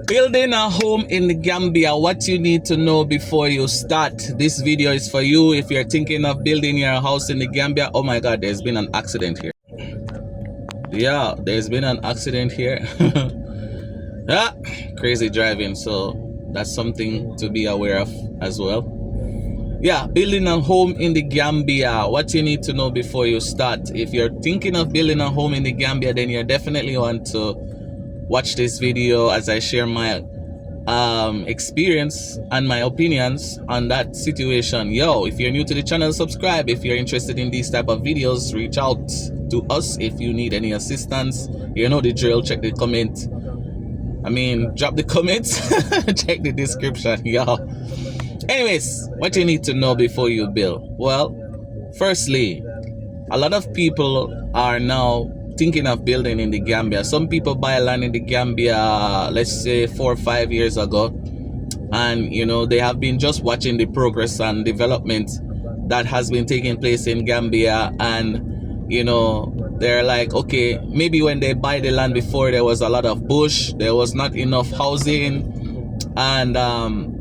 Building a home in the Gambia, what you need to know before you start. This video is for you if you're thinking of building your house in the Gambia. Oh my God, there's been an accident here. Yeah, there's been an accident here. Ah, crazy driving, so that's something to be aware of as well. Yeah, building a home in the Gambia, what you need to know before you start. If you're thinking of building a home in the Gambia, then you definitely want to watch this video as I share my experience and my opinions on that situation. Yo, if you're new to the channel, subscribe. If you're interested in these type of videos, reach out to us if you need any assistance. You know the drill. Check the comment. Drop the comments. Check the description, yo. Anyways, what you need to know before you build. Well, firstly, a lot of people are now thinking of building in the Gambia. Some people buy land in the Gambia, let's say 4 or 5 years ago, and they have been just watching the progress and development that has been taking place in Gambia, and they're like, okay, maybe when they buy the land before, there was a lot of bush, there was not enough housing, and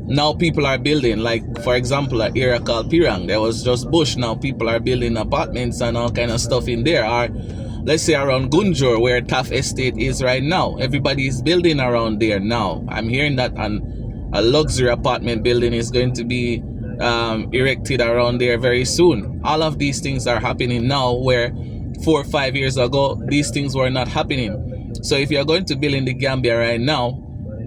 now people are building, like for example an area called Pirang, there was just bush. Now people are building apartments and all kind of stuff in there. Or let's say around Gunjur, where Taft Estate is right now, everybody is building around there now. I'm hearing that a luxury apartment building is going to be erected around there very soon. All of these things are happening now, where 4 or 5 years ago these things were not happening. So if you're going to build in the Gambia right now,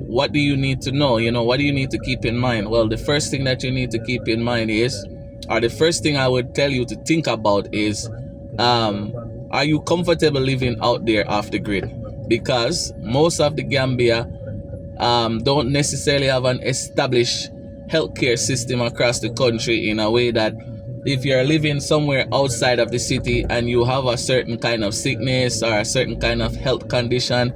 what do you need to know? What do you need to keep in mind? Well, the first thing that you need to keep in mind is, or the first thing I would tell you to think about is, are you comfortable living out there off the grid? Because most of the Gambia don't necessarily have an established healthcare system across the country, in a way that if you're living somewhere outside of the city and you have a certain kind of sickness or a certain kind of health condition,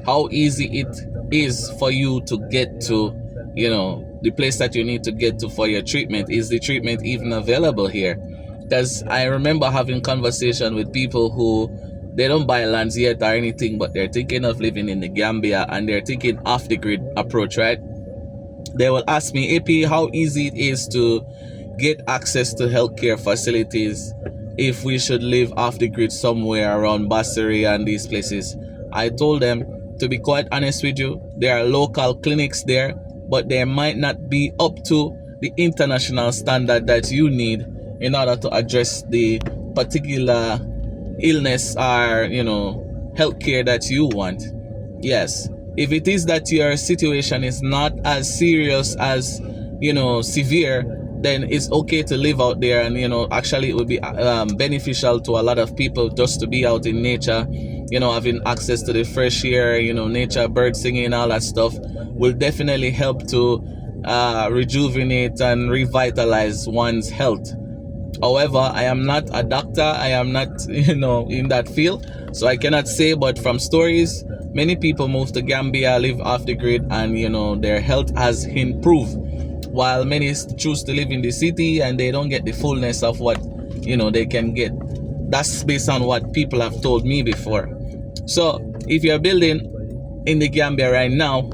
how easy it is for you to get to the place that you need to get to for your treatment. Is the treatment even available here? Because I remember having conversation with people who, they don't buy lands yet or anything, but they're thinking of living in the Gambia and they're thinking off the grid approach, right? They will ask me, AP, how easy it is to get access to healthcare facilities if we should live off the grid somewhere around Bassery and these places. I told them, to be quite honest with you, there are local clinics there, but they might not be up to the international standard that you need in order to address the particular illness or healthcare that you want. Yes, if it is that your situation is not as serious as severe, then it's okay to live out there, and actually it would be beneficial to a lot of people just to be out in nature, having access to the fresh air, nature, bird singing, all that stuff will definitely help to rejuvenate and revitalize one's health. However, I am not a doctor, I am not in that field, so I cannot say, but from stories, many people move to Gambia, live off the grid, and their health has improved, while many choose to live in the city and they don't get the fullness of what they can get. That's based on what people have told me before. So if you're building in the Gambia right now,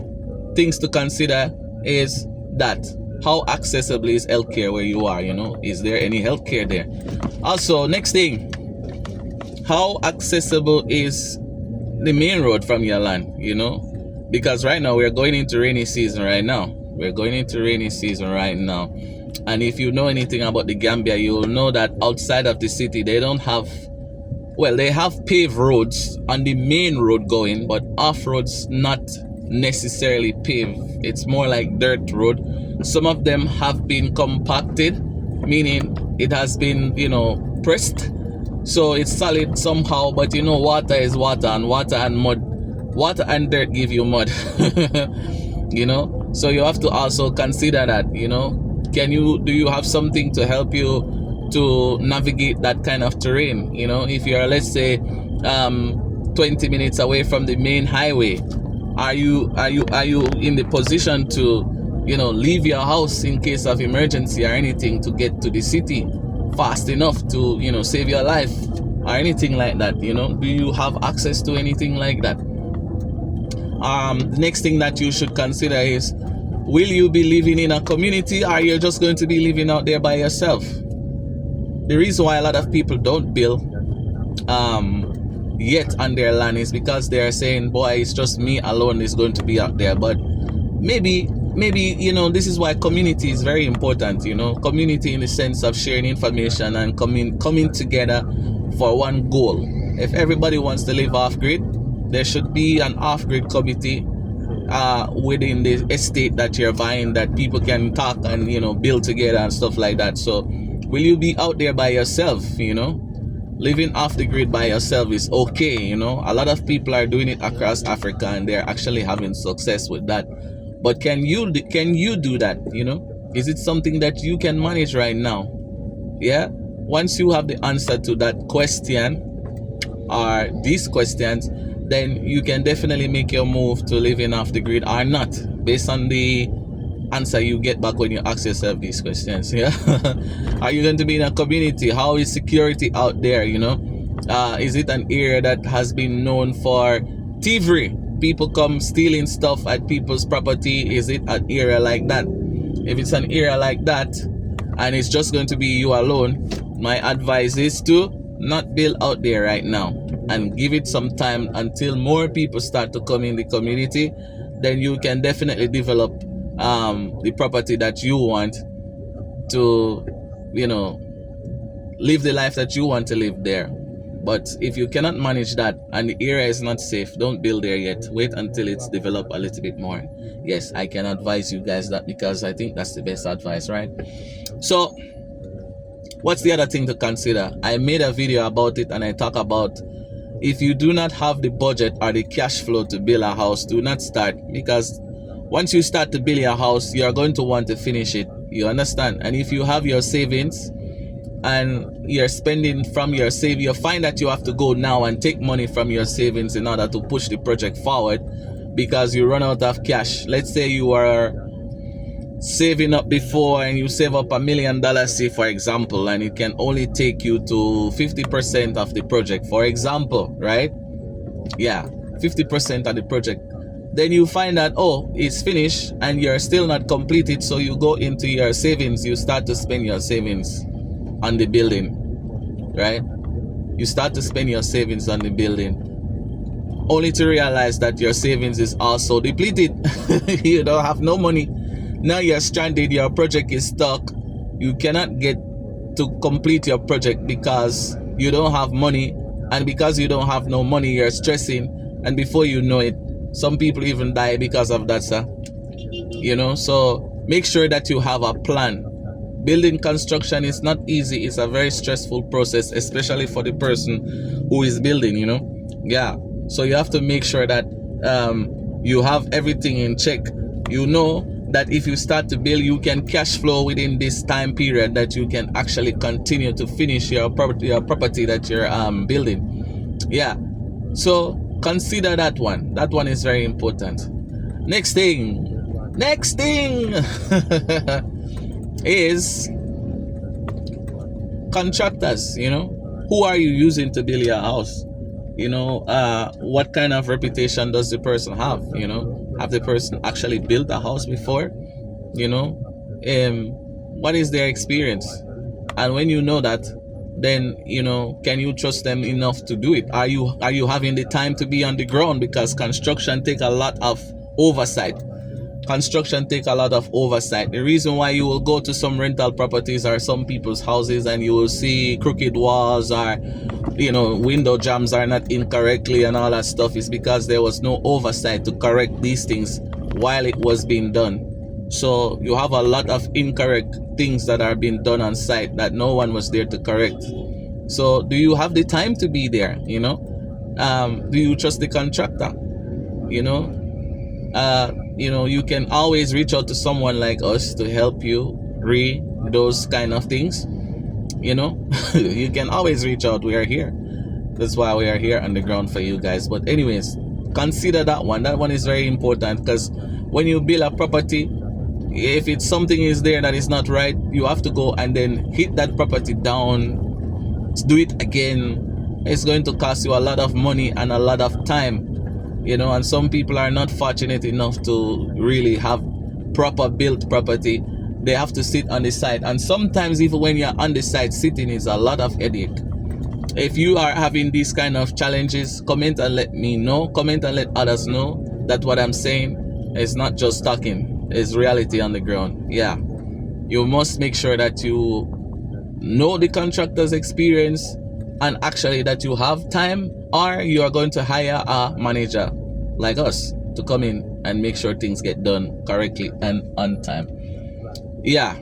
things to consider is that, how accessible is healthcare where you are? Is there any healthcare there? Also, next thing, how accessible is the main road from your land? Because right now we're going into rainy season right now. And if you know anything about the Gambia, you will know that outside of the city, they don't have, well, they have paved roads on the main road going, but off roads not necessarily paved. It's more like dirt road. Some of them have been compacted, meaning it has been pressed, so it's solid somehow, but water is water, and water and dirt give you mud. So you have to also consider that, do you have something to help you to navigate that kind of terrain? If you're, let's say, 20 minutes away from the main highway, are you in the position to leave your house in case of emergency or anything to get to the city fast enough to save your life or anything like that? Do you have access to anything like that? The next thing that you should consider is, will you be living in a community, or you're just going to be living out there by yourself? The reason why a lot of people don't build yet on their land is because they're saying, boy, it's just me alone is going to be out there. But maybe this is why community is very important. Community in the sense of sharing information and coming together for one goal. If everybody wants to live off grid, there should be an off grid committee within the estate that you're buying, that people can talk and build together and stuff like that. So will you be out there by yourself? Living off the grid by yourself is okay. A lot of people are doing it across Africa, and they're actually having success with that. But can you do that? Is it something that you can manage right now? Yeah. Once you have the answer to that question, or these questions, then you can definitely make your move to living off the grid or not, based on the answer you get back when you ask yourself these questions. Yeah. Are you going to be in a community? How is security out there? Is it an area that has been known for thievery? People come stealing stuff at people's property. Is it an area like that? If it's an area like that and it's just going to be you alone, my advice is to not build out there right now, and give it some time until more people start to come in the community. Then you can definitely develop the property that you want to, live the life that you want to live there. But if you cannot manage that and the area is not safe, don't build there yet. Wait until it's developed a little bit more. Yes, I can advise you guys that, because I think that's the best advice, right? So what's the other thing to consider? I made a video about it, and I talk about, if you do not have the budget or the cash flow to build a house, do not start, because once you start to build your house, you are going to want to finish it. You understand? And if you have your savings and you're spending from your savings, you find that you have to go now and take money from your savings in order to push the project forward, because you run out of cash. Let's say you are saving up before, and you save up $1 million, say for example, and it can only take you to 50% of the project, for example, right? Yeah, 50% of the project. Then you find that, oh, it's finished and you're still not completed, so you go into your savings, you start to spend your savings on the building, right? You start to spend your savings on the building, only to realize that your savings is also depleted. You don't have no money. Now you're stranded, your project is stuck. You cannot get to complete your project because you don't have money, and because you don't have no money, you're stressing, and before you know it, some people even die because of that, sir. So make sure that you have a plan. Building construction is not easy. It's a very stressful process, especially for the person who is building, Yeah. So you have to make sure that you have everything in check. That if you start to build, you can cash flow within this time period, that you can actually continue to finish your property that you're building. Yeah. So consider that one. That one is very important. Next thing is contractors. Who are you using to build your house? What kind of reputation does the person have? Have the person actually built a house before? What is their experience? And when you know that, then can you trust them enough to do it? Are you having the time to be on the ground? Because construction take a lot of oversight. The reason why you will go to some rental properties or some people's houses and you will see crooked walls, or window jambs are not incorrectly and all that stuff, is because there was no oversight to correct these things while it was being done. So you have a lot of incorrect things that are being done on site that no one was there to correct. So do you have the time to be there? Do you trust the contractor? You can always reach out to someone like us to help you read those kind of things. You can always reach out. We are here. That's why we are here on the ground for you guys. But anyways, consider that one. That one is very important, because when you build a property, if it's something is there that is not right, you have to go and then hit that property down, do it again. It's going to cost you a lot of money and a lot of time. you know, and some people are not fortunate enough to really have proper built property. They have to sit on the side, and sometimes even when you're on the side, sitting is a lot of headache. If you are having these kind of challenges, comment and let me know. Comment and let others know that what I'm saying is not just talking, it's reality on the ground. Yeah, you must make sure that you know the contractor's experience, and actually that you have time, or you are going to hire a manager like us to come in and make sure things get done correctly and on time. Yeah,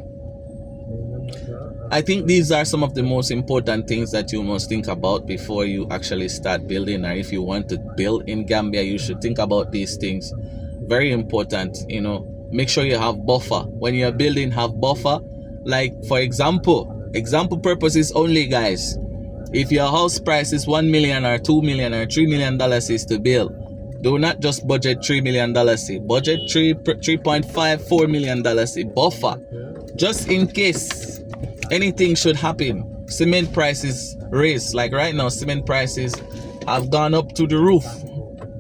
I think these are some of the most important things that you must think about before you actually start building, or if you want to build in Gambia, you should think about these things. Very important, you know. Make sure you have buffer. When you're building, have buffer. Like, for example purposes only, guys. If your house price is $1 million or $2 million or $3 million to build, do not just budget $3 million. Budget $3.5, $4 million buffer, just in case anything should happen. Cement prices raise. Like right now, cement prices have gone up to the roof.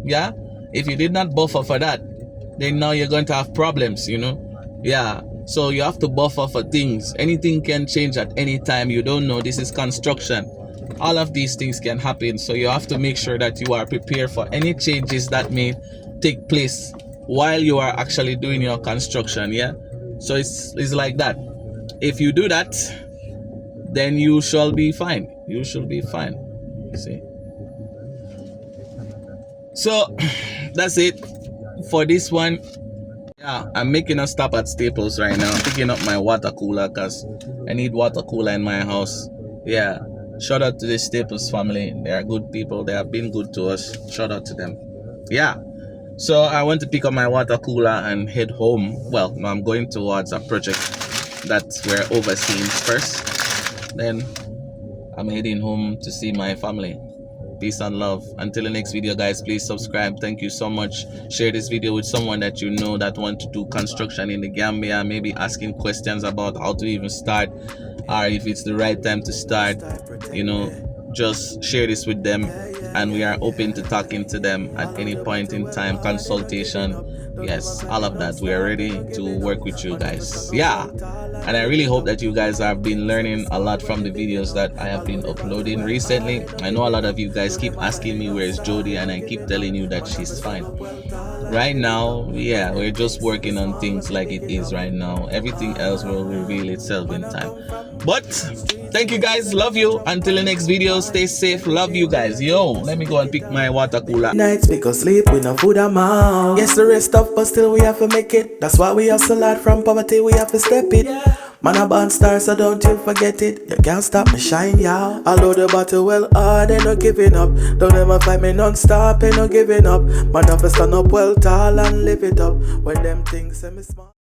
Yeah, if you did not buffer for that, then now you're going to have problems, you know. Yeah, so you have to buffer for things. Anything can change at any time. You don't know. This is construction. All of these things can happen, so you have to make sure that you are prepared for any changes that may take place while you are actually doing your construction. Yeah, so it's like that. If you do that, then you shall be fine. You should be fine. See, so that's it for this one. Yeah, I'm making a stop at Staples right now. I'm picking up my water cooler because I need water cooler in my house. Yeah, shout out to the Staples family. They are good people. They have been good to us. Shout out to them. Yeah, so I want to pick up my water cooler and head home. Well, no, I'm going towards a project that we're overseeing first. Then I'm heading home to see my family. Peace and love. Until the next video, guys, please subscribe. Thank you so much. Share this video with someone that you know that want to do construction in the Gambia, maybe asking questions about how to even start, or if it's the right time to start. You know, just share this with them, and we are open to talking to them at any point in time. Consultation, yes, all of that. We are ready to work with you guys. Yeah, and I really hope that you guys have been learning a lot from the videos that I have been uploading recently. I know a lot of you guys keep asking me where's Jody, and I keep telling you that she's fine right now. Yeah, we're just working on things like it is right now. Everything else will reveal itself in time. But thank you guys, love you. Until the next video, stay safe, love you guys. Yo, let me go and pick my water cooler. Nights we go sleep with no food amount. Yes, the rest of us still we have to make it. That's why we hustle out from poverty, we have to step it. Man a born star, so don't you forget it. You can't stop me shine, y'all. Although the battle well hard, ain't no giving up. Don't ever fight me non-stop, ain't no giving up. Man have to stand up well tall and live it up. When them things say me smart.